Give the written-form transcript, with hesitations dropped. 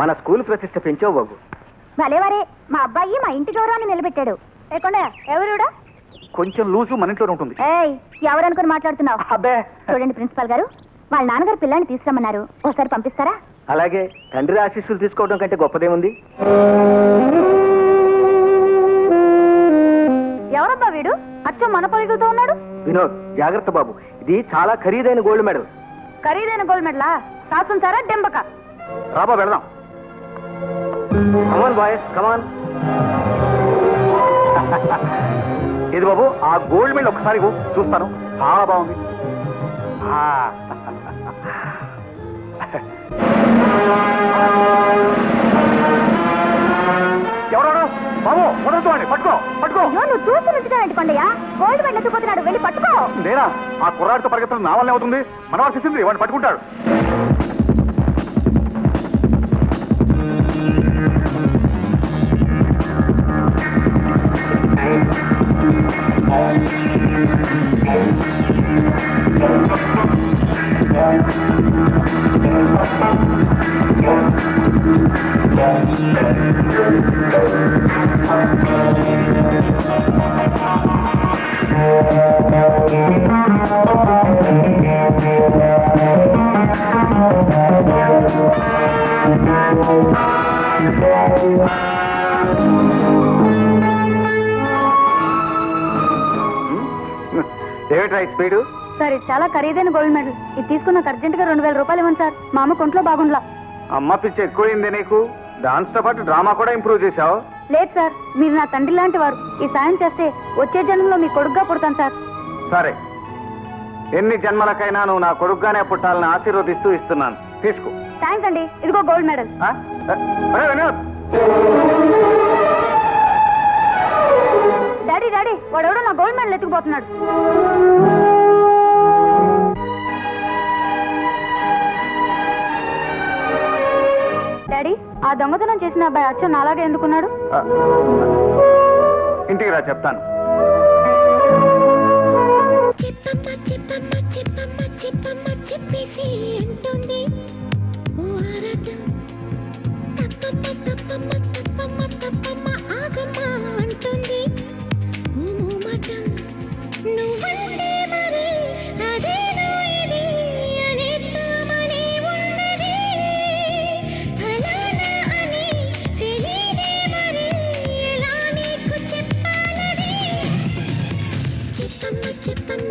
మన స్కూల్ ప్రతిష్ట పెంచావు బాబు. భలేవారే, మా అబ్బాయి మా ఇంటి గౌరవాన్ని నిలబెట్టాడు. లేకుండా ఎవరుడా? కొంచెం లూజు మన ఇంట్లో ఉంటుంది. ఏయ్, ఎవరనుకుని మాట్లాడుతున్నావు? అబ్బే, చూడండి ప్రిన్సిపాల్ గారు, వాళ్ళ నాన్నగారు పిల్లాన్ని తీసుకురమ్మన్నారు. ఒకసారి పంపిస్తారా? అలాగే. తండ్రి ఆశీస్సులు తీసుకోవడం కంటే గొప్పదేముంది? ఎవరబ్బా వీడు? అచ్చం మన పలుకులతో ఉన్నాడు. వినోద్, జాగ్రత్త బాబు, ఇది చాలా ఖరీదైన గోల్డ్ మెడల్. ఖరీదైన గోల్డ్ మెడలా? సాసుంచారా డెంబక? రాబా వెళదాం. కమాన్ బాయ్స్, కమాన్. ఇది బాబు, ఆ గోల్డ్ మెడల్ ఒకసారి చూస్తాను. చాలా బాగుంది. ఎవరు బాబు? మొదలుతోండి, పట్టుకో పట్టుకో. నువ్వు చూసి నుంచుగా కొండయ్యా, గోల్డ్ మెడల్ ఎత్తుకుపోతున్నాడు, వెళ్ళి పట్టుకో. నేనా? ఆ కుర్రాడితో పరిగెత్తడం నా వల్లే అవుతుంది. మనవాడు చేసింది వాడిని పట్టుకుంటాడు. ఏమిట్రా స్పీడు? సార్, ఇది చాలా ఖరీదైన గోల్డ్ మెడల్. ఇది తీసుకున్నాక అర్జెంట్ గా 2000 రూపాయలు ఇవ్వండి సార్. మా అమ్మ కొంట్లో బాగుండలా. అమ్మ పిచ్చి ఎక్కువైంది నీకు. డాన్స్ తో పాటు డ్రామా కూడా ఇంప్రూవ్ చేశావు. లేదు సార్, మీరు నా తండ్రి లాంటి వారు. ఈ సాయం చేస్తే వచ్చే జన్మలో మీ కొడుకుగా పుడతాను సార్. సరే, ఎన్ని జన్మలకైనా నువ్వు నా కొడుకుగానే పుట్టాలని ఆశీర్వదిస్తూ ఇస్తున్నాను. తీసుకో. థ్యాంక్స్ అండి. ఇదిగో గోల్డ్ మెడల్. డాడీ డాడీ, వాడెవడో నా గోల్డ్ మెడల్ ఎత్తుకుపోతున్నాడు. డాడీ, ఆ దొంగతనం చేసిన అబ్బాయి అచ్చం నాలాగే ఎందుకున్నాడు? ఇంటికి రా, చెప్తాను.